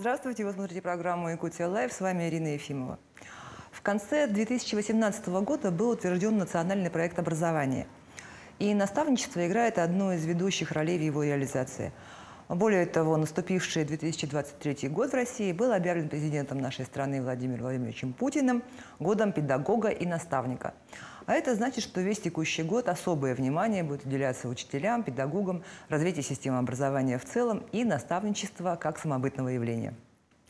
Здравствуйте, вы смотрите программу «Якутия Лайв», с вами Ирина Ефимова. В конце 2018 года был утвержден национальный проект образования. И наставничество играет одну из ведущих ролей в его реализации. Более того, наступивший 2023 год в России был объявлен президентом нашей страны Владимиром Владимировичем Путиным годом педагога и наставника. А это значит, что весь текущий год особое внимание будет уделяться учителям, педагогам, развитию системы образования в целом и наставничества как самобытного явления.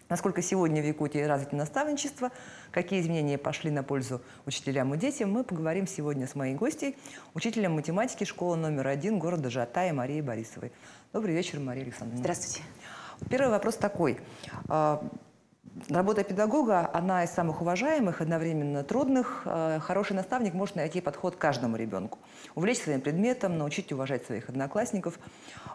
Насколько сегодня в Якутии развито наставничество, какие изменения пошли на пользу учителям и детям, мы поговорим сегодня с моей гостьей, учителем математики школы номер 1 города Жатая Марией Борисовой. Добрый вечер, Мария Александровна. Здравствуйте. Первый вопрос такой. Работа педагога, она из самых уважаемых, одновременно трудных. Хороший наставник может найти подход к каждому ребенку. Увлечь своим предметом, научить уважать своих одноклассников.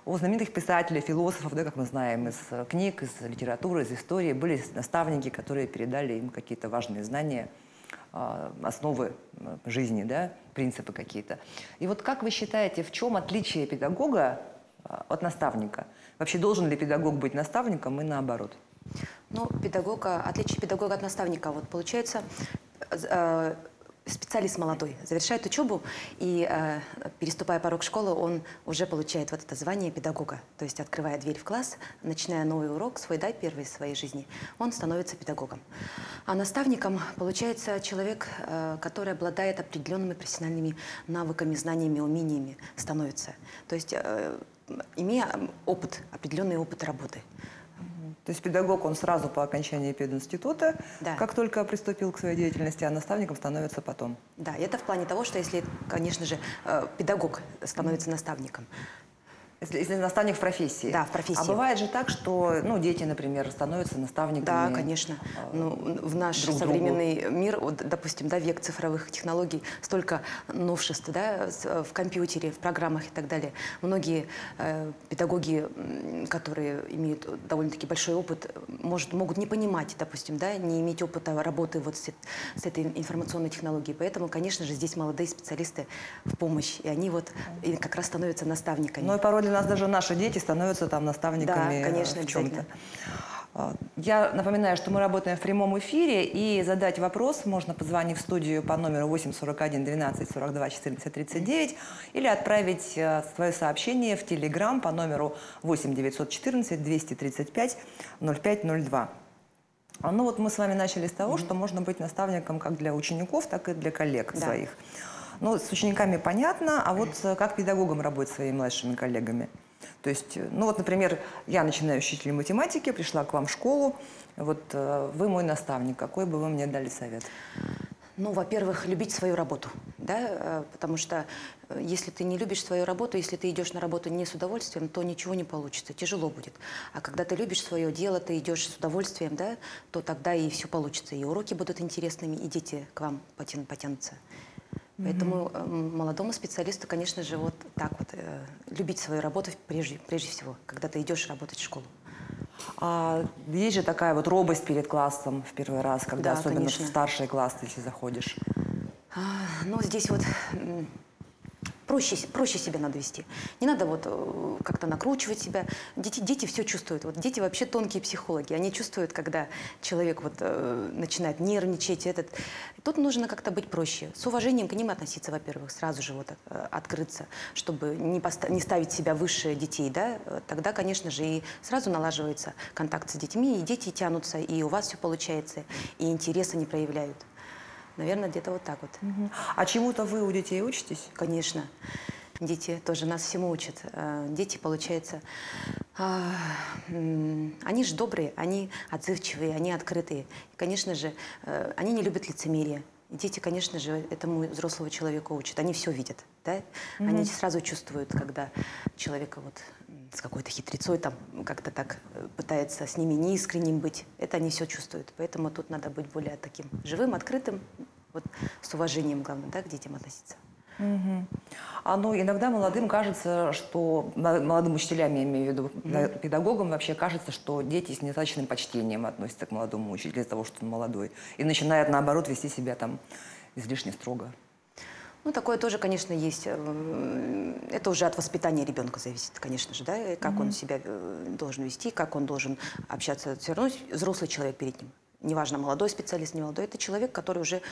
У знаменитых писателей, философов, да, как мы знаем, из книг, из литературы, из истории, были наставники, которые передали им какие-то важные знания, основы жизни, да, принципы какие-то. И вот как вы считаете, в чем отличие педагога от наставника? Вообще, должен ли педагог быть наставником и наоборот? Ну, отличие педагога от наставника. Вот получается, специалист молодой завершает учебу и, переступая порог школы, он уже получает вот это звание педагога. То есть, открывая дверь в класс, начиная новый урок, свой, да, первый в своей жизни, он становится педагогом. А наставником получается человек, который обладает определенными профессиональными навыками, знаниями, умениями, становится. То есть, имея определенный опыт работы. То есть педагог, он сразу по окончании пединститута, да, как только приступил к своей деятельности, а наставником становится потом. Да, это в плане того, что если, конечно же, педагог становится наставником. Если наставник в профессии. Да, в профессии. А бывает же так, что дети, например, становятся наставниками. Да, конечно. В наш современный мир, вот, допустим, да, век цифровых технологий, столько новшеств, да, в компьютере, в программах и так далее. Многие педагоги, которые имеют довольно-таки большой опыт, могут не понимать, допустим, да, не иметь опыта работы вот с этой информационной технологией. Поэтому, конечно же, здесь молодые специалисты в помощь, и они вот как раз становятся наставниками. Но и порой для нас даже наши дети становятся там наставниками, да, конечно, в чем-то. Я напоминаю, что мы работаем в прямом эфире, и задать вопрос можно, позвонив в студию по номеру 841 12 42 14 39, или отправить свое сообщение в Телеграм по номеру 8 914 235 0502. Ну вот мы с вами начали с того, что можно быть наставником как для учеников, так и для коллег своих. Ну, с учениками понятно, а вот как педагогом работать со своими младшими коллегами? То есть, ну вот, например, я начинающий учитель математики, пришла к вам в школу, вот вы мой наставник, какой бы вы мне дали совет? Ну, во-первых, любить свою работу, да, потому что если ты не любишь свою работу, если ты идешь на работу не с удовольствием, то ничего не получится, тяжело будет. А когда ты любишь свое дело, ты идешь с удовольствием, да, то тогда и все получится, и уроки будут интересными, и дети к вам потянутся. Поэтому молодому специалисту, конечно же, вот так вот, любить свою работу прежде всего, когда ты идешь работать в школу. А есть же такая вот робость перед классом в первый раз, когда да, особенно конечно. в старший класс, если заходишь. Ну, здесь вот проще себя надо вести. Не надо вот как-то накручивать себя. Дети все чувствуют. Вот дети вообще тонкие психологи. Они чувствуют, когда человек вот начинает нервничать. Тут нужно как-то быть проще. С уважением к ним относиться, во-первых, сразу же вот открыться, чтобы не ставить себя выше детей, да. Тогда, конечно же, и сразу налаживается контакт с детьми, и дети тянутся, и у вас все получается, и интереса не проявляют. Наверное, где-то вот так вот. А чему-то вы у детей учитесь? Конечно. Дети тоже нас всему учат. Дети, получается, они же добрые, они отзывчивые, они открытые. И, конечно же, они не любят лицемерие. И дети, конечно же, этому взрослого человека учат. Они все видят, да? Они сразу чувствуют, когда человека вот с какой-то хитрецой там как-то так пытается с ними неискренним быть. Это они все чувствуют. Поэтому тут надо быть более таким живым, открытым, вот, с уважением, главное, да, к детям относиться. Иногда молодым кажется, что, молодым учителям, я имею в виду, педагогам вообще кажется, что дети с недостаточным почтением относятся к молодому учителю из-за того, что он молодой. И начинают, наоборот, вести себя там излишне строго. Ну, такое тоже, конечно, есть. Это уже от воспитания ребенка зависит, конечно же, да, и как он себя должен вести, как он должен общаться. Все равно взрослый человек перед ним. Неважно, молодой специалист, не молодой. Это человек, который уже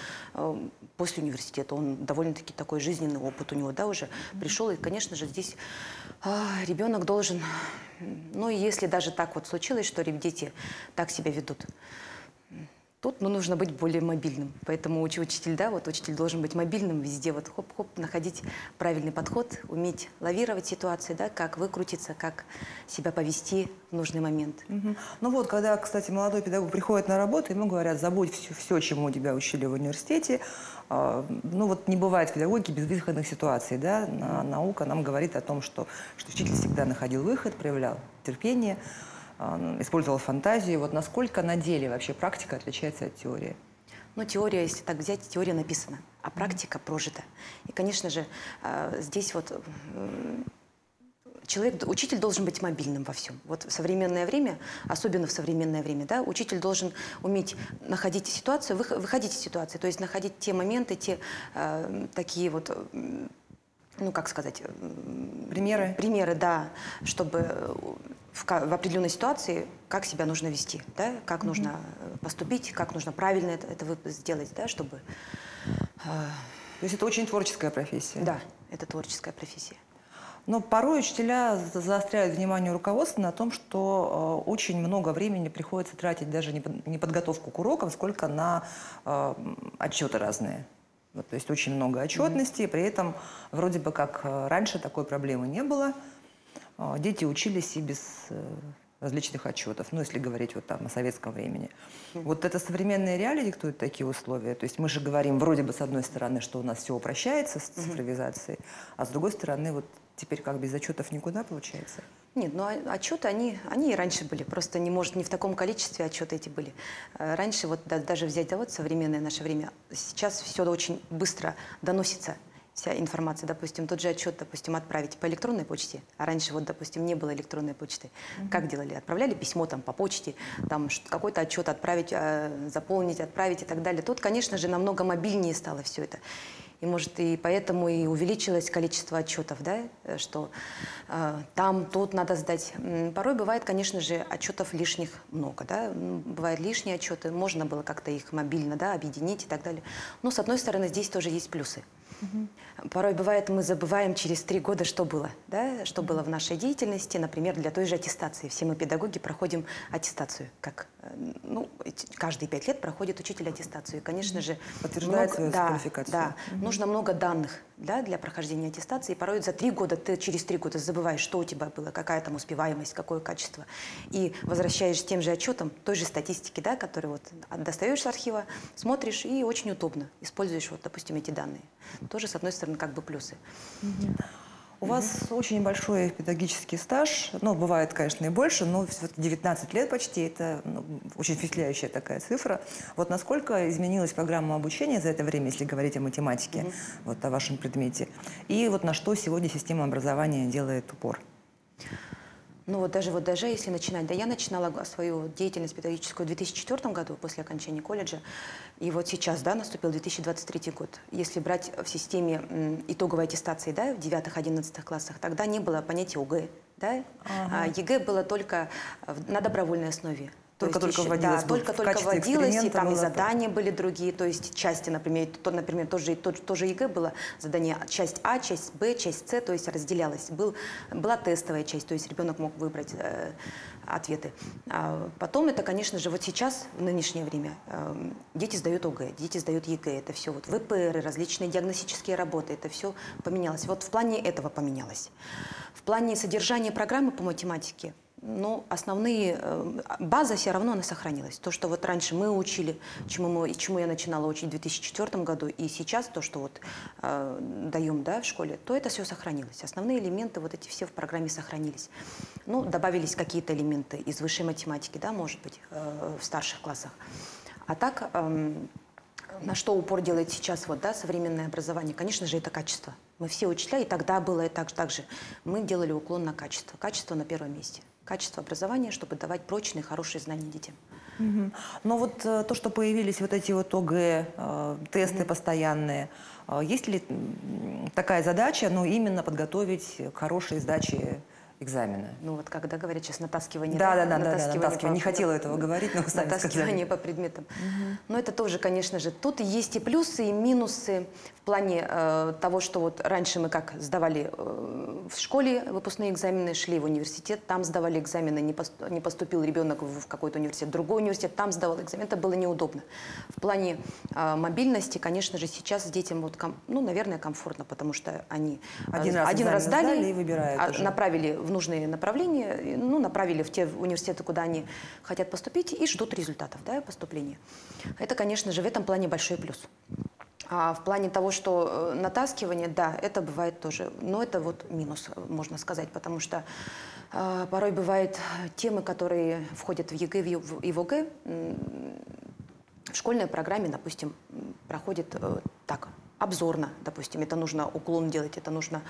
после университета, он довольно-таки такой жизненный опыт у него, да, уже пришел. И, конечно же, здесь ребенок должен, ну, если даже так вот случилось, что дети так себя ведут, тут нужно быть более мобильным. Поэтому учитель, да, вот учитель должен быть мобильным везде, вот хоп-хоп, находить правильный подход, уметь лавировать ситуации, да, как выкрутиться, как себя повести в нужный момент. Ну вот, когда, кстати, молодой педагог приходит на работу, ему говорят: забудь все, чему тебя учили в университете. Ну вот не бывает в педагогике безвыходных ситуаций, да. Наука нам говорит о том, что учитель всегда находил выход, проявлял терпение, использовал фантазию. Вот насколько на деле вообще практика отличается от теории? Ну, теория, если так взять, теория написана, а практика прожита. И, конечно же, здесь вот учитель должен быть мобильным во всем. Вот в современное время, особенно в современное время, да, учитель должен уметь находить ситуацию, выходить из ситуации, то есть находить те моменты, те такие вот, ну, как сказать... Примеры? Примеры, да, чтобы в определенной ситуации как себя нужно вести, да, как нужно поступить, как нужно правильно это сделать, да, чтобы... То есть это очень творческая профессия? Да, это творческая профессия. Но порой учителя заостряют внимание руководства на том, что очень много времени приходится тратить даже не подготовку к урокам, сколько на отчеты разные. Вот, то есть очень много отчетности, при этом вроде бы как раньше такой проблемы не было. Дети учились и без различных отчетов, ну, если говорить вот там о советском времени. Вот это современные реалии диктуют такие условия. То есть мы же говорим вроде бы с одной стороны, что у нас все упрощается с цифровизацией, а с другой стороны вот теперь как без отчетов никуда получается? Нет, но отчеты, они и раньше были, просто не в таком количестве отчеты эти были. Раньше, вот даже взять, да, вот современное наше время, сейчас все очень быстро доносится, вся информация, допустим, тот же отчет, допустим, отправить по электронной почте, а раньше, вот, допустим, не было электронной почты. Как делали? Отправляли письмо там по почте, там какой-то отчет отправить, заполнить, отправить и так далее. Тут, конечно же, намного мобильнее стало все это. И, может, и поэтому и увеличилось количество отчетов, да, что там, тут надо сдать. Порой бывает, конечно же, отчетов лишних много, да, бывают лишние отчеты, можно было как-то их мобильно, да, объединить и так далее. Но, с одной стороны, здесь тоже есть плюсы. Порой бывает, мы забываем через 3 года, что было, да, что было в нашей деятельности. Например, для той же аттестации. Все мы, педагоги, проходим аттестацию. Как, ну, каждые 5 лет проходит учитель аттестацию. И, конечно же, подтверждает свою квалификацию. Да, нужно много данных, да, для прохождения аттестации. И порой через 3 года забываешь, что у тебя было, какая там успеваемость, какое качество. И возвращаешь с тем же отчетом той же статистики, да, которую вот достаешь с архива, смотришь, и очень удобно используешь, вот, допустим, эти данные. Тоже, с одной стороны, как бы плюсы. У вас очень большой педагогический стаж, ну, бывает, конечно, и больше, но 19 лет почти, это очень впечатляющая такая цифра. Вот насколько изменилась программа обучения за это время, если говорить о математике, вот о вашем предмете, и вот на что сегодня система образования делает упор? Ну вот даже если начинать, да, я начинала свою деятельность педагогическую в 2004 году, после окончания колледжа, и вот сейчас, да, наступил 2023 год. Если брать в системе итоговой аттестации, да, в 9-11 классах, тогда не было понятия ОГЭ, да, а ЕГЭ было только на добровольной основе. Только вводилось, да, только вводилось, и там и задания были другие, то есть части, например, тоже ЕГЭ было задание часть А, часть Б, часть С, то есть разделялось. Была тестовая часть, то есть ребенок мог выбрать ответы. А потом это, конечно же, вот сейчас, в нынешнее время, дети сдают ОГЭ, дети сдают ЕГЭ, это все вот ВПР, различные диагностические работы, это все поменялось. Вот в плане этого поменялось. В плане содержания программы по математике, но основные, база все равно она сохранилась. То, что вот раньше мы учили, чему я начинала учить в 2004 году, и сейчас то, что вот даем, да, в школе, то это все сохранилось. Основные элементы вот эти все в программе сохранились. Ну, добавились какие-то элементы из высшей математики, да, может быть, в старших классах. А так, на что упор делает сейчас вот, да, современное образование, конечно же, это качество. Мы все учителя, и тогда было и так же. Мы делали уклон на качество. Качество на первом месте. Качество образования, чтобы давать прочные, хорошие знания детям. Но вот то, что появились вот эти вот ОГЭ, тесты постоянные, есть ли такая задача, ну, именно подготовить к хорошей сдаче экзамена? Ну вот когда говорят сейчас натаскивание, Да, натаскивание, натаскивание. Не хотела этого говорить, но вы сами натаскивание сказали. по предметам. Но это тоже, конечно же, тут есть и плюсы, и минусы в плане того, что вот раньше мы как сдавали в школе выпускные экзамены, шли в университет, там сдавали экзамены, не поступил ребенок в какой-то университет, другой университет, там сдавал экзамен, это было неудобно. В плане мобильности, конечно же, сейчас детям, вот, ну, наверное, комфортно, потому что они один раз сдали и выбирают уже. направили в нужные направления, ну, направили в те университеты, куда они хотят поступить, и ждут результатов, да, поступления. Это, конечно же, в этом плане большой плюс. А в плане того, что натаскивание, да, это бывает тоже, но это вот минус, можно сказать, потому что порой бывают темы, которые входят в ЕГЭ и в ОГЭ, в школьной программе, допустим, проходит так, обзорно, допустим, это нужно уклон делать, это нужно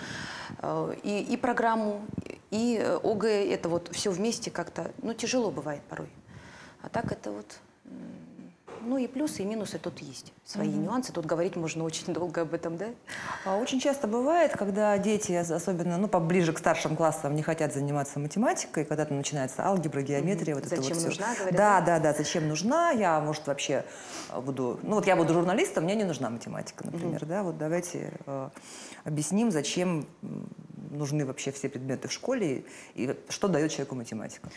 и программу, и ОГЭ, это вот все вместе как-то, ну, тяжело бывает порой. А так это вот, ну, и плюсы, и минусы тут есть. Свои нюансы, тут говорить можно очень долго об этом, да? Очень часто бывает, когда дети, особенно, ну, поближе к старшим классам, не хотят заниматься математикой, когда там начинается алгебра, геометрия, вот Зачем это вот нужна, все. говорят? Да, зачем нужна, я, может, вообще буду, ну, вот я буду журналистом, мне не нужна математика, например, да, вот давайте объясним, зачем нужны вообще все предметы в школе и что дает человеку математика.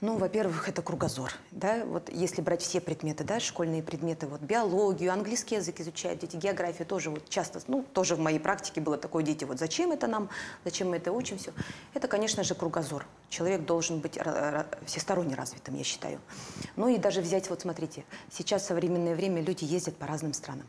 Ну, во-первых, это кругозор, да, вот если брать все предметы, да, школьные предметы, вот биологию, английский язык изучают дети, географию тоже вот часто, ну, тоже в моей практике было такое, дети, вот зачем это нам, зачем мы это учим, все. Это, конечно же, кругозор. Человек должен быть всесторонне развитым, я считаю. Ну и даже взять, вот смотрите, сейчас в современное время люди ездят по разным странам.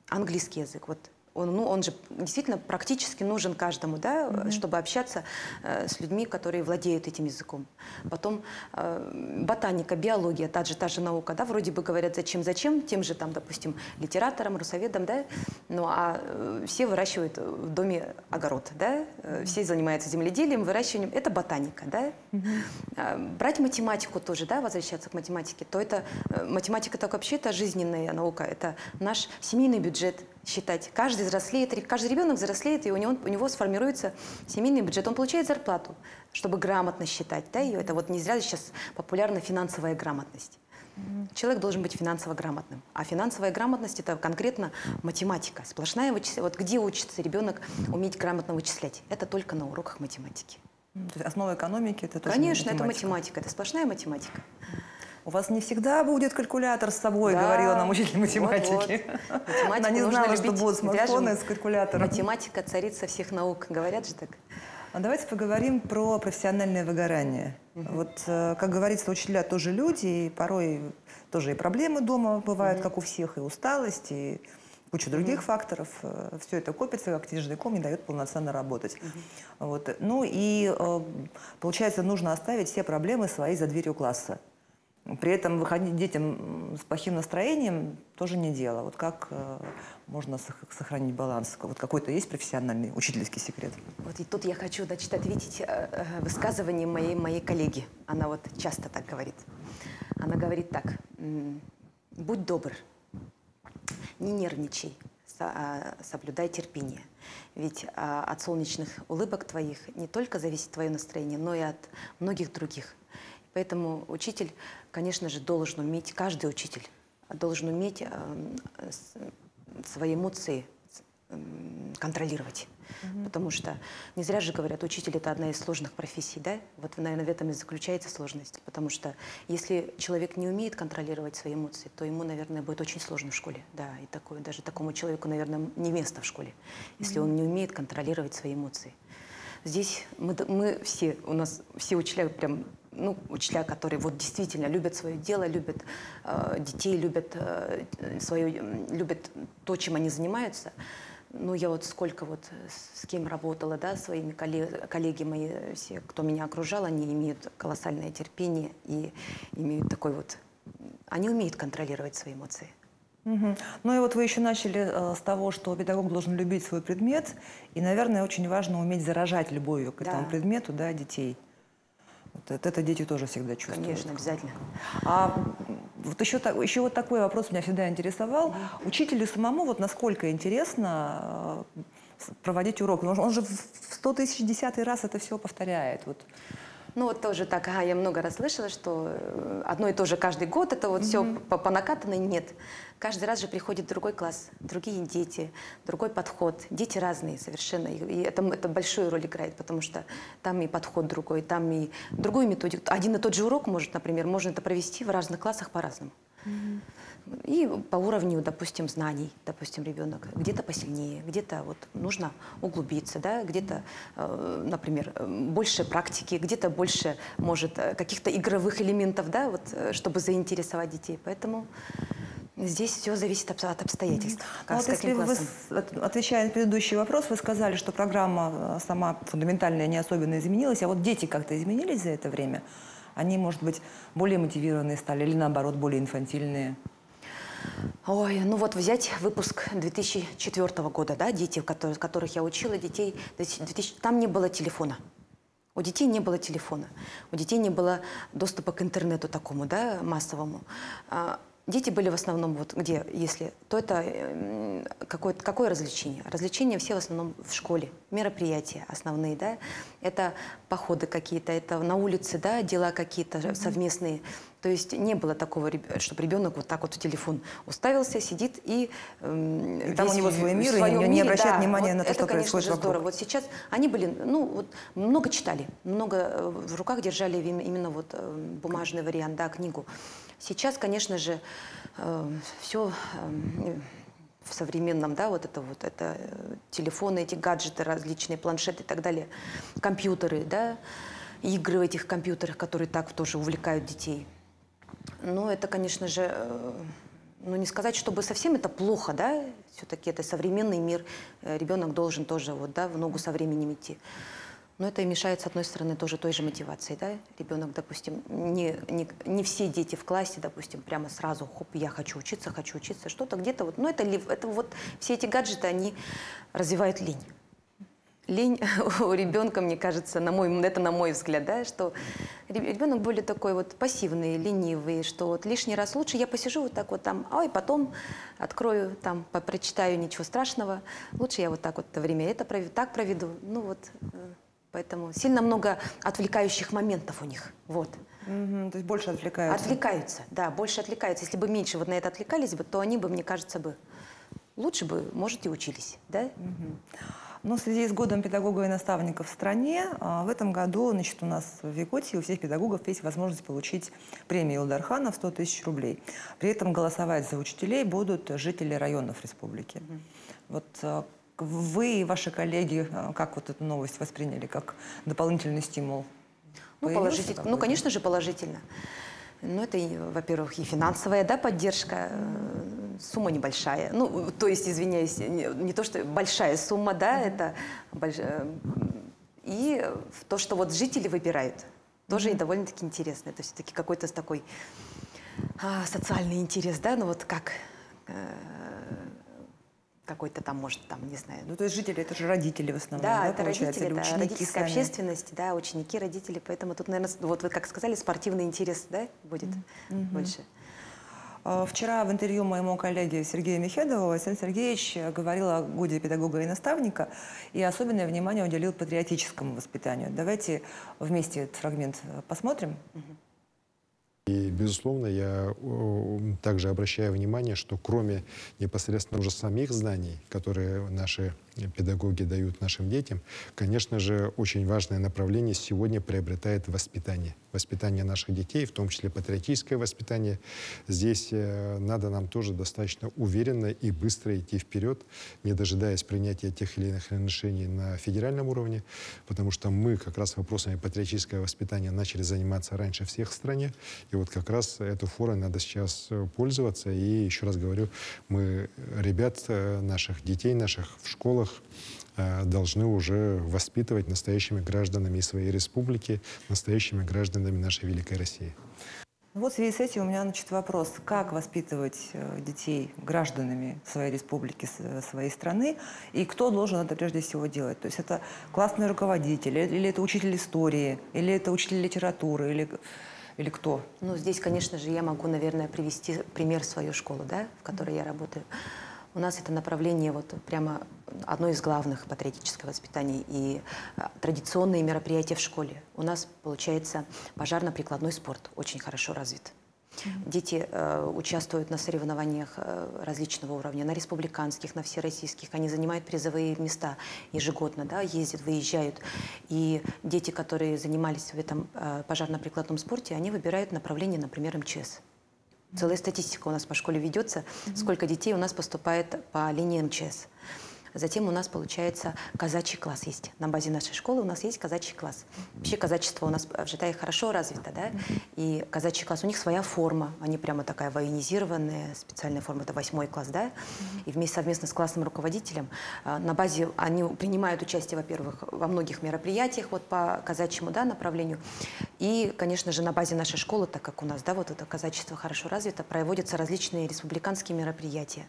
Английский язык, вот. Он же действительно практически нужен каждому, да, чтобы общаться с людьми, которые владеют этим языком. Потом ботаника, биология, та же наука, да, вроде бы говорят, зачем, тем же там, допустим, литераторам, русоведам, да, ну а все выращивают в доме огород, да, все занимаются земледелием, выращиванием, это ботаника, да. Брать математику тоже, да, возвращаться к математике, то это, математика так вообще это жизненная наука, это наш семейный бюджет, считать. Каждый ребенок взрослеет, и у него сформируется семейный бюджет. Он получает зарплату, чтобы грамотно считать. Да? И это вот не зря сейчас популярна финансовая грамотность. Человек должен быть финансово грамотным. А финансовая грамотность – это конкретно математика. Сплошная вычисление. Вот где учится ребенок уметь грамотно вычислять? Это только на уроках математики. То есть основа экономики – это тоже Конечно, математика. это математика, это сплошная математика. У вас не всегда будет калькулятор с собой, Да, говорила нам учитель математики. Вот. Она не знала, что будут смартфоны с калькулятором. Математика царица всех наук, говорят же так. А давайте поговорим про профессиональное выгорание. Вот, как говорится, учителя тоже люди, и порой тоже и проблемы дома бывают, как у всех, и усталость, и куча других факторов. Все это копится, как снежный ком, не дает полноценно работать. Вот. Ну и, получается, нужно оставить все проблемы свои за дверью класса. При этом выходить детям с плохим настроением тоже не дело. Вот как можно сохранить баланс? Вот какой-то есть профессиональный учительский секрет? Вот и тут я хочу, значит, ответить высказывание моей коллеги. Она вот часто так говорит. Она говорит так: будь добр, не нервничай, соблюдай терпение. Ведь от солнечных улыбок твоих не только зависит твое настроение, но и от многих других. Поэтому учитель, конечно же, должен уметь, каждый учитель должен уметь свои эмоции контролировать. Потому что не зря же говорят, учитель – это одна из сложных профессий, да? Вот, наверное, в этом и заключается сложность. Потому что если человек не умеет контролировать свои эмоции, то ему, наверное, будет очень сложно в школе. Да, и даже такому человеку, наверное, не место в школе, если он не умеет контролировать свои эмоции. Здесь мы все, у нас все учителя прям, ну, учителя, которые вот действительно любят свое дело, любят детей, любят любят то, чем они занимаются. Ну, я вот сколько вот с кем работала, да, своими коллеги мои, все, кто меня окружал, они имеют колоссальное терпение и имеют такой вот, они умеют контролировать свои эмоции. Ну и вот вы еще начали с того, что педагог должен любить свой предмет, и, наверное, очень важно уметь заражать любовью к этому предмету, да, детей. Вот это дети тоже всегда чувствуют. Конечно, обязательно. А вот еще вот такой вопрос меня всегда интересовал. Учителю самому вот насколько интересно проводить урок? Он же в 100 000 десятый раз это все повторяет. Вот. Ну вот тоже так, я много раз слышала, что одно и то же каждый год, это вот все по накатанной. Нет. Каждый раз же приходит другой класс, другие дети, другой подход. Дети разные совершенно. И это большую роль играет, потому что там и подход другой, там и другую методику. Один и тот же урок можно это провести в разных классах по-разному. И по уровню, допустим, знаний, допустим, ребенок где-то посильнее, где-то вот нужно углубиться, да, где-то, например, больше практики, где-то больше, может, каких-то игровых элементов, да, вот, чтобы заинтересовать детей. Поэтому здесь все зависит от обстоятельств. Как, Вот если вы, отвечая на предыдущий вопрос, вы сказали, что программа сама фундаментальная не особенно изменилась, а вот дети как-то изменились за это время? Они, может быть, более мотивированные стали или, наоборот, более инфантильные? Ой, ну вот взять выпуск 2004 года, да, дети, которых я учила, детей, там не было телефона. У детей не было телефона, у детей не было доступа к интернету такому, да, массовому. Дети были в основном, вот где, если, то это какое развлечение? Развлечения все в основном в школе, мероприятия основные, да, это походы какие-то, это на улице, да, дела какие-то совместные. То есть не было такого, чтобы ребенок вот так вот в телефон уставился, сидит и там у него свой мир, и не обращает внимания на то, что происходит вокруг. Здорово. Вот сейчас они были, ну, вот, много читали, много в руках держали именно вот бумажный вариант, да, книгу. Сейчас, конечно же, все в современном, да, вот это телефоны, эти гаджеты различные, планшеты и так далее, компьютеры, да, игры в этих компьютерах, которые так тоже увлекают детей. Но это, конечно же, ну, не сказать, чтобы совсем это плохо, да, все-таки это современный мир, ребенок должен тоже вот, да, в ногу со временем идти. Но это и мешает, с одной стороны, тоже той же мотивации, да, ребенок, допустим, не все дети в классе, допустим, прямо сразу, хоп, я хочу учиться, что-то где-то вот, ну, это вот, все эти гаджеты, они развивают лень. Лень у ребенка, мне кажется, это на мой взгляд, да, что ребенок более такой вот пассивный, ленивый, что вот лишний раз лучше я посижу вот так вот там, ой, потом открою, там, прочитаю, ничего страшного, лучше я вот так вот время так проведу, ну вот, поэтому сильно много отвлекающих моментов у них, вот. То есть больше отвлекаются? Отвлекаются, да, больше отвлекаются. Если бы меньше вот на это отвлекались бы, то они бы, мне кажется, лучше бы, может, и учились, да? Но в связи с годом педагога и наставника в стране, в этом году, значит, у нас в Якутии у всех педагогов есть возможность получить премию Илдархана в 100 000 рублей. При этом голосовать за учителей будут жители районов республики. Вот вы и ваши коллеги как вот эту новость восприняли, как дополнительный стимул? Ну, положительно. Ну, конечно же, положительно. Ну, это, во-первых, и финансовая, да, поддержка, сумма небольшая. Ну, то есть, извиняюсь, не то, что большая сумма, да, это и то, что вот жители выбирают, тоже и довольно-таки интересно. Это все-таки какой-то такой социальный интерес, да, ну вот как какой-то там, может, там, не знаю. Ну, то есть жители, это же родители в основном, да, да, это получается? родители, Или да, родительская общественность, да, ученики, родители, поэтому тут, наверное, вот вы как сказали, спортивный интерес, да, будет больше. Вчера в интервью моему коллеге Сергею Михедову Александр Сергеевич говорил о годе педагога и наставника и особенное внимание уделил патриотическому воспитанию. Давайте вместе этот фрагмент посмотрим. И, безусловно, я также обращаю внимание, что кроме непосредственно уже самих знаний, которые наши педагоги дают нашим детям, конечно же, очень важное направление сегодня приобретает воспитание. Воспитание наших детей, в том числе патриотическое воспитание. Здесь надо нам тоже достаточно уверенно и быстро идти вперед, не дожидаясь принятия тех или иных решений на федеральном уровне, потому что мы как раз вопросами патриотического воспитания начали заниматься раньше всех в стране. И вот как раз эту фору надо сейчас пользоваться. И еще раз говорю, мы ребят наших, детей наших в школах должны уже воспитывать настоящими гражданами своей республики, настоящими гражданами нашей великой России. Вот в связи с этим у меня, значит, вопрос, как воспитывать детей гражданами своей республики, своей страны, и кто должен это прежде всего делать? То есть это классный руководитель, или это учитель истории, или это учитель литературы, или кто? Ну, здесь, конечно же, я могу, наверное, привести пример свою школу, да, в которой я работаю. У нас это направление вот прямо одно из главных патриотическое воспитание и традиционные мероприятия в школе. У нас, получается, пожарно-прикладной спорт очень хорошо развит. Дети участвуют на соревнованиях различного уровня, на республиканских, на всероссийских. Они занимают призовые места ежегодно, да, ездят, выезжают. И дети, которые занимались в этом пожарно-прикладном спорте, они выбирают направление, например, МЧС. Целая статистика у нас по школе ведется, сколько детей у нас поступает по линии МЧС. Затем у нас, получается, казачий класс есть. На базе нашей школы у нас есть казачий класс. Вообще казачество у нас в Житае хорошо развито, да? И казачий класс, у них своя форма. Они прямо такая военизированная, специальная форма, это 8 класс, да? И вместе совместно с классным руководителем на базе они принимают участие, во-первых, во многих мероприятиях вот по казачьему, да, направлению. И, конечно же, на базе нашей школы, так как у нас, да, вот это казачество хорошо развито, проводятся различные республиканские мероприятия.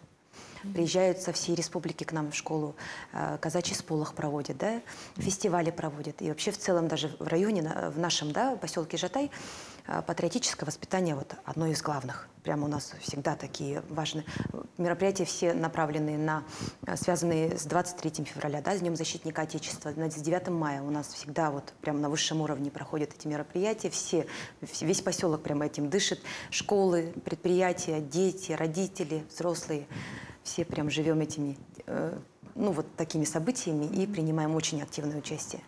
Приезжают со всей республики к нам в школу, казачий сполох проводят, да, фестивали проводят. И вообще в целом даже в районе, в нашем, да, поселке Жатай, патриотическое воспитание вот одно из главных. Прямо у нас всегда такие важные мероприятия, все направленные на, связанные с 23 февраля, да, с Днем защитника Отечества, с 9 мая. У нас всегда вот прямо на высшем уровне проходят эти мероприятия. Весь поселок прямо этим дышит. Школы, предприятия, дети, родители, взрослые. Все прям живем этими, ну, вот такими событиями и принимаем очень активное участие.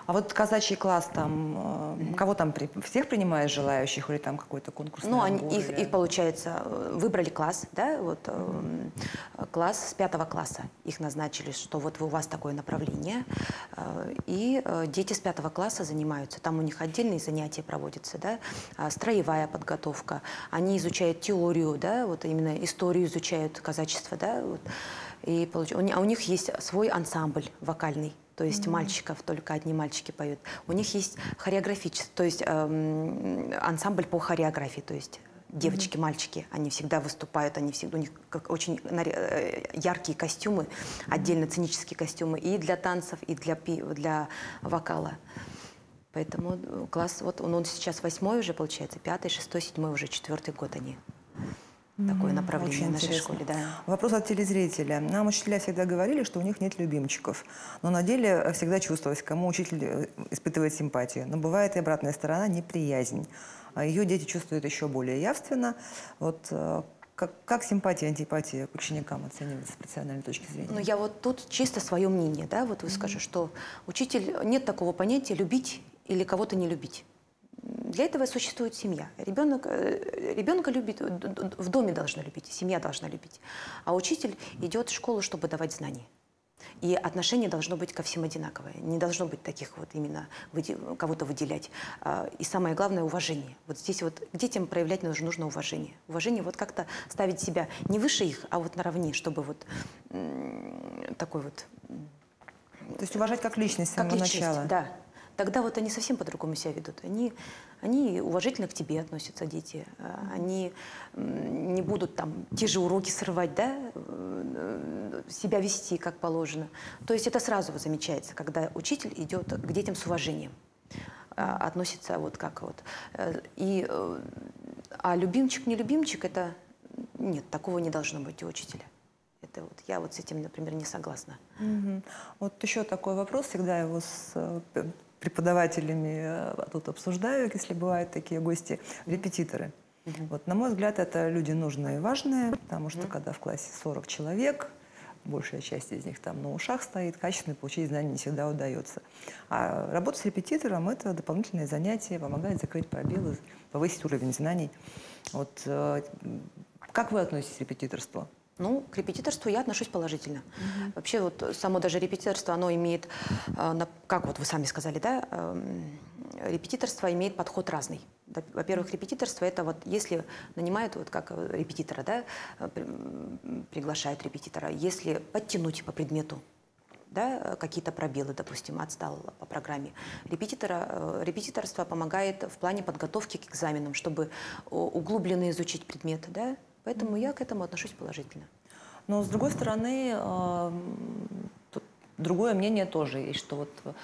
А вот казачий класс, там, кого там, всех принимаешь желающих или там какой-то конкурс? Ну, их, получается, выбрали класс, да, вот класс с 5 класса. Их назначили, что вот у вас такое направление. И дети с 5 класса занимаются. Там у них отдельные занятия проводятся, да, строевая подготовка. Они изучают теорию, да, вот именно историю изучают казачество, да, вот. И у них есть свой ансамбль вокальный. То есть мальчиков, только одни мальчики поют. У них есть хореографический, то есть ансамбль по хореографии, то есть девочки, мальчики, они всегда выступают, они всегда, у них очень яркие костюмы, отдельно сценические костюмы и для танцев, и для вокала. Поэтому класс, вот он сейчас 8 уже, получается, 5, 6, 7 уже 4 год они. Такое направление в нашей школе, да. Вопрос от телезрителя. Нам учителя всегда говорили, что у них нет любимчиков. Но на деле всегда чувствовалось, кому учитель испытывает симпатию. Но бывает и обратная сторона – неприязнь. А ее дети чувствуют еще более явственно. Вот как симпатия, антипатия к ученикам оценивается с профессиональной точки зрения? Ну, я вот тут чисто свое мнение, да, вот выскажу, что учитель, нет такого понятия любить или кого-то не любить. Для этого существует семья. Ребенка любит, в доме должна любить, семья должна любить. А учитель идет в школу, чтобы давать знания. И отношение должно быть ко всем одинаковое. Не должно быть таких вот именно кого-то выделять. И самое главное – уважение. Вот здесь вот к детям проявлять нужно уважение. Уважение вот как-то ставить себя не выше их, а вот наравне, чтобы вот такой вот… То есть уважать как личность с самого начала. Да. Тогда вот они совсем по-другому себя ведут. Они уважительно к тебе относятся, дети. Они не будут там те же уроки срывать, да, себя вести как положено. То есть это сразу замечается, когда учитель идет к детям с уважением, относится вот как вот. А любимчик, не любимчик, это нет, такого не должно быть у учителя. Это вот, я вот с этим, например, не согласна. Вот еще такой вопрос, всегда его с преподавателями тут обсуждаю, если бывают такие гости, репетиторы. Вот, на мой взгляд, это люди нужные и важные, потому что когда в классе 40 человек, большая часть из них там на ушах стоит, качественно получить знания не всегда удается. А работа с репетитором – это дополнительное занятие, помогает закрыть пробелы, повысить уровень знаний. Вот, как вы относитесь к репетиторству? Ну, к репетиторству я отношусь положительно. Вообще, вот само даже репетиторство, оно имеет, как вот вы сами сказали, да, репетиторство имеет подход разный. Во-первых, репетиторство – это вот если нанимают вот как репетитора, да, приглашают репетитора, если подтянуть по предмету, да, какие-то пробелы, допустим, отстал по программе. Репетиторство помогает в плане подготовки к экзаменам, чтобы углубленно изучить предметы, да, поэтому я к этому отношусь положительно. Но, с другой стороны, тут другое мнение тоже есть, что вот,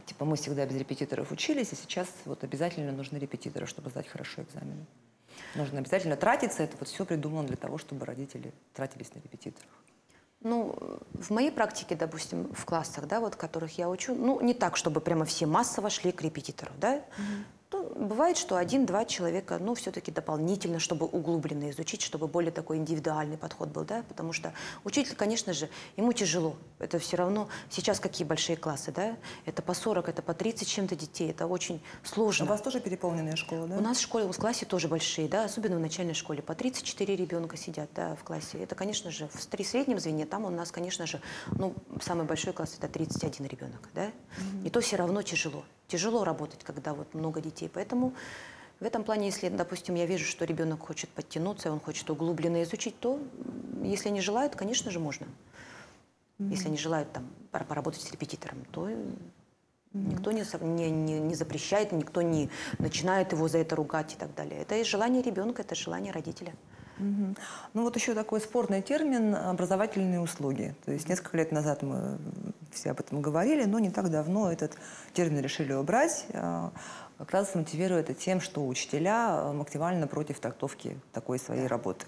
типа, мы всегда без репетиторов учились, и сейчас вот обязательно нужны репетиторы, чтобы сдать хорошо экзамены. Нужно обязательно тратиться, это вот все придумано для того, чтобы родители тратились на репетиторов. Ну, в моей практике, допустим, в классах, да, вот, которых я учу, ну, не так, чтобы прямо все массово шли к репетитору, да. Ну, бывает, что 1-2 человека, ну, все-таки дополнительно, чтобы углубленно изучить, чтобы более такой индивидуальный подход был, да, потому что учитель, конечно же, ему тяжело. Это все равно, сейчас какие большие классы, да, это по 40, это по 30 чем-то детей, это очень сложно. У вас тоже переполненная школа, да? У нас в школе, в классе тоже большие, да, особенно в начальной школе. По 34 ребенка сидят, да, в классе. Это, конечно же, в среднем звене, там у нас, конечно же, ну, самый большой класс это 31 ребенок, да. И то все равно тяжело. Тяжело работать, когда вот много детей. Поэтому в этом плане, если, допустим, я вижу, что ребенок хочет подтянуться, он хочет углубленно изучить, то, если не желают, конечно же, можно. Если не желают там поработать с репетитором, то никто не запрещает, никто не начинает его за это ругать и так далее. Это и желание ребенка, это желание родителя. Ну вот еще такой спорный термин – образовательные услуги. То есть несколько лет назад мы все об этом говорили, но не так давно этот термин решили убрать. Как раз мотивируя это тем, что учителя максимально против трактовки такой своей работы.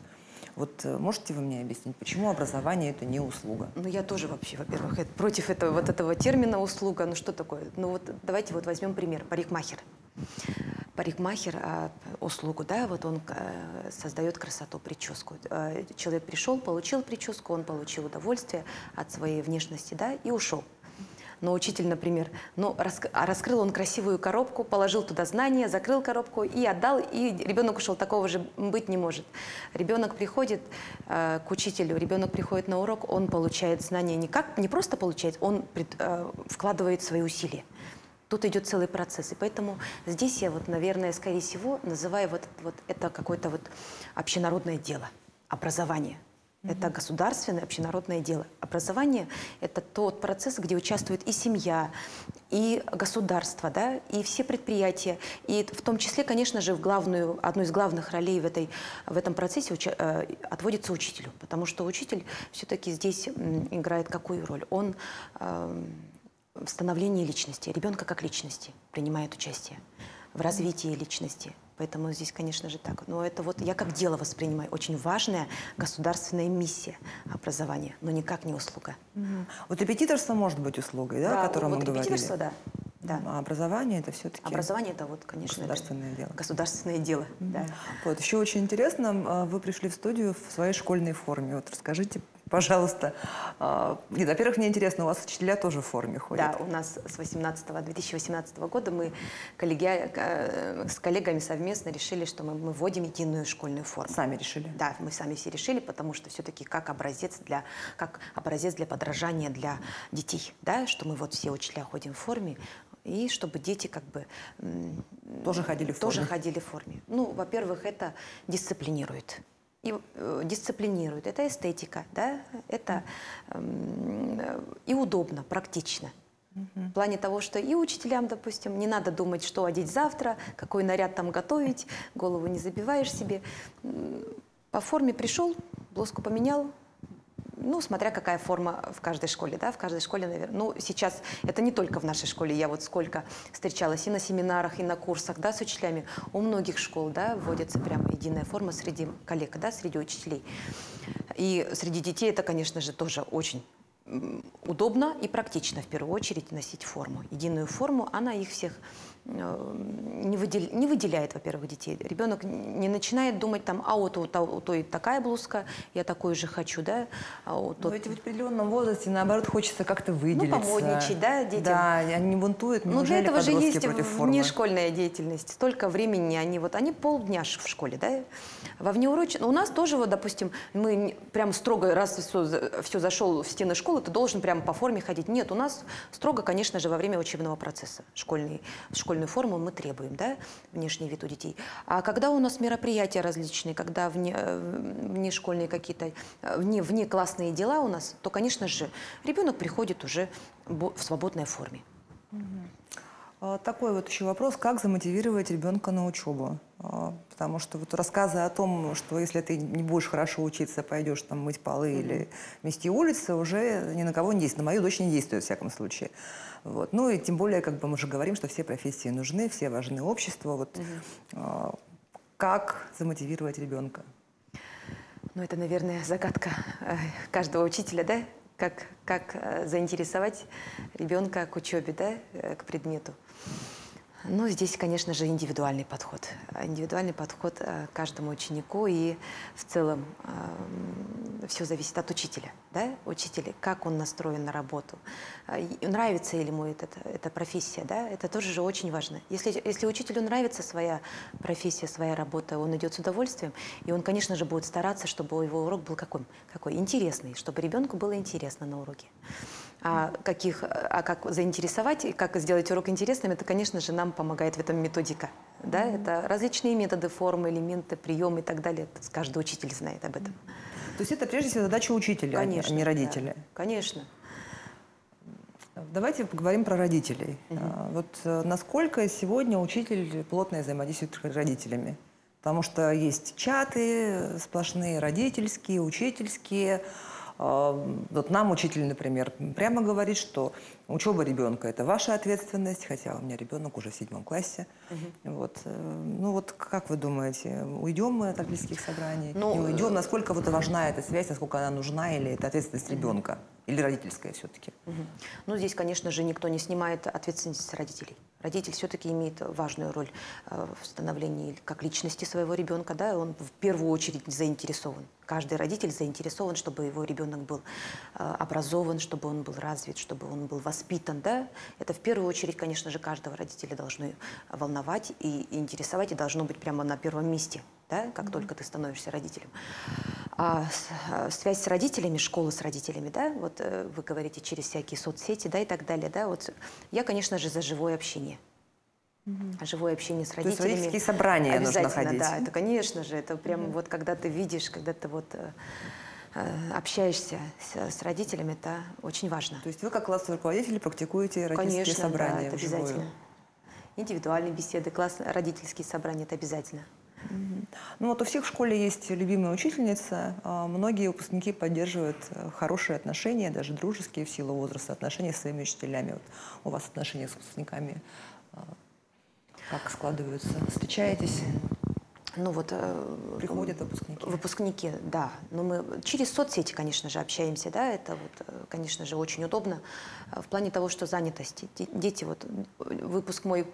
Вот можете вы мне объяснить, почему образование – это не услуга? Ну, я тоже вообще, во-первых, против этого термина «услуга». Ну, что такое? Ну, вот давайте вот возьмем пример. Парикмахер. Парикмахер услугу, да, вот он создает красоту, прическу. Человек пришел, получил прическу, он получил удовольствие от своей внешности, да, и ушел. Но учитель, например, ну, раскрыл он красивую коробку, положил туда знания, закрыл коробку и отдал, и ребенок ушел. Такого же быть не может. Ребенок приходит к учителю, ребенок приходит на урок, он получает знания не просто получает, он вкладывает свои усилия. Тут идет целый процесс. И поэтому здесь я, вот, наверное, скорее всего, называю вот это какое-то вот общенародное дело, образование. Это государственное общенародное дело. Образование – это тот процесс, где участвует и семья, и государство, да, и все предприятия. И в том числе, конечно же, одну из главных ролей в этом процессе отводится учителю. Потому что учитель все-таки здесь играет какую роль? Он в становлении личности, ребенка как личности принимает участие в развитии личности. Поэтому здесь, конечно же, так. Но это вот я как дело воспринимаю. Очень важная государственная миссия образования, но никак не услуга. Вот репетиторство может быть услугой, да, о котором мы говорили? Репетиторство, да. Да. А образование – это все-таки образование – это вот, конечно, государственное дело. Государственное дело, да. Вот, еще очень интересно, вы пришли в студию в своей школьной форме. Вот расскажите, пожалуйста. Нет, во-первых, мне интересно, у вас учителя тоже в форме ходят? Да, у нас с 2018 года мы с коллегами совместно решили, что мы вводим единую школьную форму. Сами решили? Да, мы сами все решили, потому что все-таки как образец для подражания для детей, да, что мы вот все учителя ходим в форме, и чтобы дети как бы тоже ходили в форме. Тоже ходили в форме. Ну, во-первых, это дисциплинирует. Дисциплинирует. Это эстетика, да? Это и удобно, практично. В плане того, что и учителям, допустим, не надо думать, что одеть завтра, какой наряд там готовить, голову не забиваешь себе. По форме пришел, блузку поменял. Ну, смотря какая форма в каждой школе, да, в каждой школе, наверное. Ну, сейчас это не только в нашей школе, я вот сколько встречалась и на семинарах, и на курсах, да, с учителями. У многих школ, да, вводится прям единая форма среди коллег, да, среди учителей. И среди детей это, конечно же, тоже очень удобно и практично, в первую очередь, носить форму. Единую форму, она их всех не выделяет, во-первых, детей. Ребенок не начинает думать, там, а у той такая блузка, я такую же хочу, да. Но ведь в определенном возрасте, наоборот, хочется как-то выделиться. Ну, помодничать, да, детям. Да, они не бунтуют, но для этого же есть формы? Внешкольная деятельность. Столько времени они полдня в школе, да. Во внеурочном. У нас тоже, вот, допустим, мы прям строго, раз все зашел в стены школы, школу, ты должен прямо по форме ходить. Нет, у нас строго, конечно же, во время учебного процесса. Школьную форму мы требуем, да, внешний вид у детей. А когда у нас мероприятия различные, когда внешкольные какие-то, внеклассные дела у нас, то, конечно же, ребенок приходит уже в свободной форме. Такой вот еще вопрос, как замотивировать ребенка на учебу? Потому что вот рассказы о том, что если ты не будешь хорошо учиться, пойдешь там мыть полы или мести улицы, уже ни на кого не действует. На мою дочь не действует, в всяком случае. Вот. Ну и тем более, как бы мы уже говорим, что все профессии нужны, все важны обществу. Вот, как замотивировать ребенка? Ну, это, наверное, загадка каждого учителя, да? Как заинтересовать ребенка к учебе, да, к предмету. Ну, здесь, конечно же, индивидуальный подход. Индивидуальный подход к каждому ученику. И в целом все зависит от учителя. Да? Учителя, как он настроен на работу. Нравится ли ему эта профессия. Да? Это тоже же очень важно. Если учителю нравится своя профессия, своя работа, он идет с удовольствием. И он, конечно же, будет стараться, чтобы его урок был какой? Интересный. Чтобы ребенку было интересно на уроке. А как заинтересовать и как сделать урок интересным, это, конечно же, нам помогает в этом методика. Да? Это различные методы, формы, элементы, приемы и так далее. Каждый учитель знает об этом. То есть это прежде всего задача учителя, конечно, а не родителя? Да, конечно. Давайте поговорим про родителей. Вот насколько сегодня учитель плотно взаимодействует с родителями? Потому что есть чаты сплошные, родительские, учительские. Вот нам учитель, например, прямо говорит, что учеба ребенка – это ваша ответственность, хотя у меня ребенок уже в 7 классе. Вот. Ну вот как вы думаете, уйдем мы от родительских собраний? Не уйдем? Насколько вот важна эта связь, насколько она нужна, или это ответственность ребенка? Или родительская все-таки? Ну, здесь, конечно же, никто не снимает ответственность с родителей. Родитель все-таки имеет важную роль в становлении как личности своего ребенка. Да? Он в первую очередь заинтересован. Каждый родитель заинтересован, чтобы его ребенок был образован, чтобы он был развит, чтобы он был воспитан. Да? Это в первую очередь, конечно же, каждого родителя должно волновать и интересовать, и должно быть прямо на первом месте, да? Как только ты становишься родителем. А связь с родителями, школа с родителями, да, вот вы говорите через всякие соцсети, да, и так далее, да, вот я, конечно же, за живое общение. Живое общение с родителями. То есть родительские собрания нужно ходить. Да, это, конечно же, это прямо вот когда ты видишь, когда ты вот общаешься с родителями, это очень важно. То есть вы как классный руководитель практикуете родительские собрания? Да, это обязательно. Индивидуальные беседы, родительские собрания, это обязательно. Ну вот у всех в школе есть любимая учительница. Многие выпускники поддерживают хорошие отношения, даже дружеские в силу возраста, отношения с своими учителями. Вот у вас отношения с выпускниками как складываются? Встречаетесь? Ну вот приходят выпускники. Выпускники, да. Но мы через соцсети, конечно же, общаемся, да. Это вот, конечно же, очень удобно в плане того, что занятости. Дети, вот выпуск мой,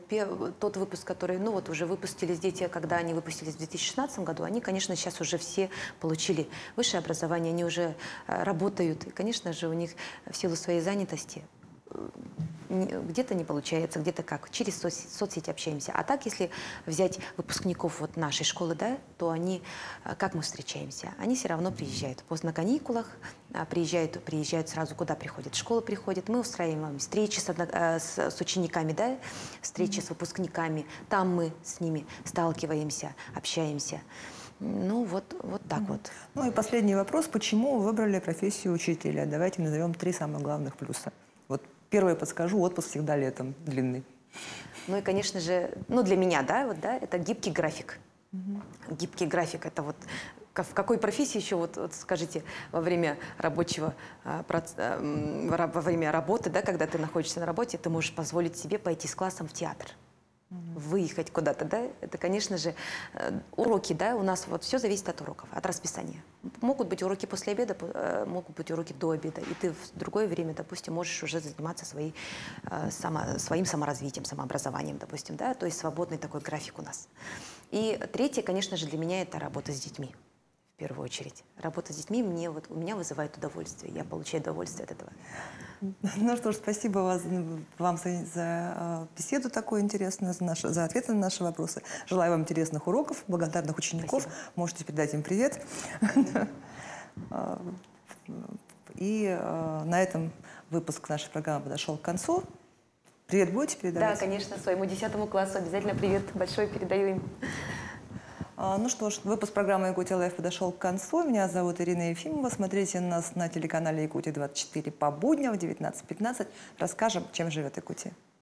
тот выпуск, который, ну вот уже выпустились дети, когда они выпустились в 2016 году, они, конечно, сейчас уже все получили высшее образование, они уже работают. И, конечно же, у них в силу своей занятости где-то не получается, где-то как. Через соцсети общаемся. А так, если взять выпускников вот нашей школы, да, то они, как мы встречаемся? Они все равно приезжают. На каникулах приезжают сразу, куда приходят? В школу приходят. Мы устраиваем встречи с учениками, да, встречи с выпускниками. Там мы с ними сталкиваемся, общаемся. Ну, вот так вот. Ну и последний вопрос. Почему вы выбрали профессию учителя? Давайте назовем 3 самых главных плюса. Вот первое подскажу, отпуск всегда летом длинный. Ну и, конечно же, ну для меня, да, вот, да, это гибкий график. Гибкий график, это вот в какой профессии еще, вот скажите, во время рабочего, во время работы, да, когда ты находишься на работе, ты можешь позволить себе пойти с классом в театр. Выехать куда-то, да, это, конечно же, уроки, да, у нас вот все зависит от уроков, от расписания. Могут быть уроки после обеда, могут быть уроки до обеда, и ты в другое время, допустим, можешь уже заниматься своим саморазвитием, самообразованием, допустим, да, то есть свободный такой график у нас. И третье, конечно же, для меня это работа с детьми. В первую очередь. Работа с детьми у меня вызывает удовольствие. Я получаю удовольствие от этого. Ну что ж, спасибо вам за беседу такую интересную, за ответы на наши вопросы. Желаю вам интересных уроков, благодарных учеников. Спасибо. Можете передать им привет. И на этом выпуск нашей программы подошел к концу. Привет будете передавать? Да, конечно, своему 10 классу обязательно привет большой передаю им. Ну что ж, выпуск программы «Якутия Лайф» подошел к концу. Меня зовут Ирина Ефимова. Смотрите нас на телеканале «Якутия-24» по будням в 19:15. Расскажем, чем живет Якутия.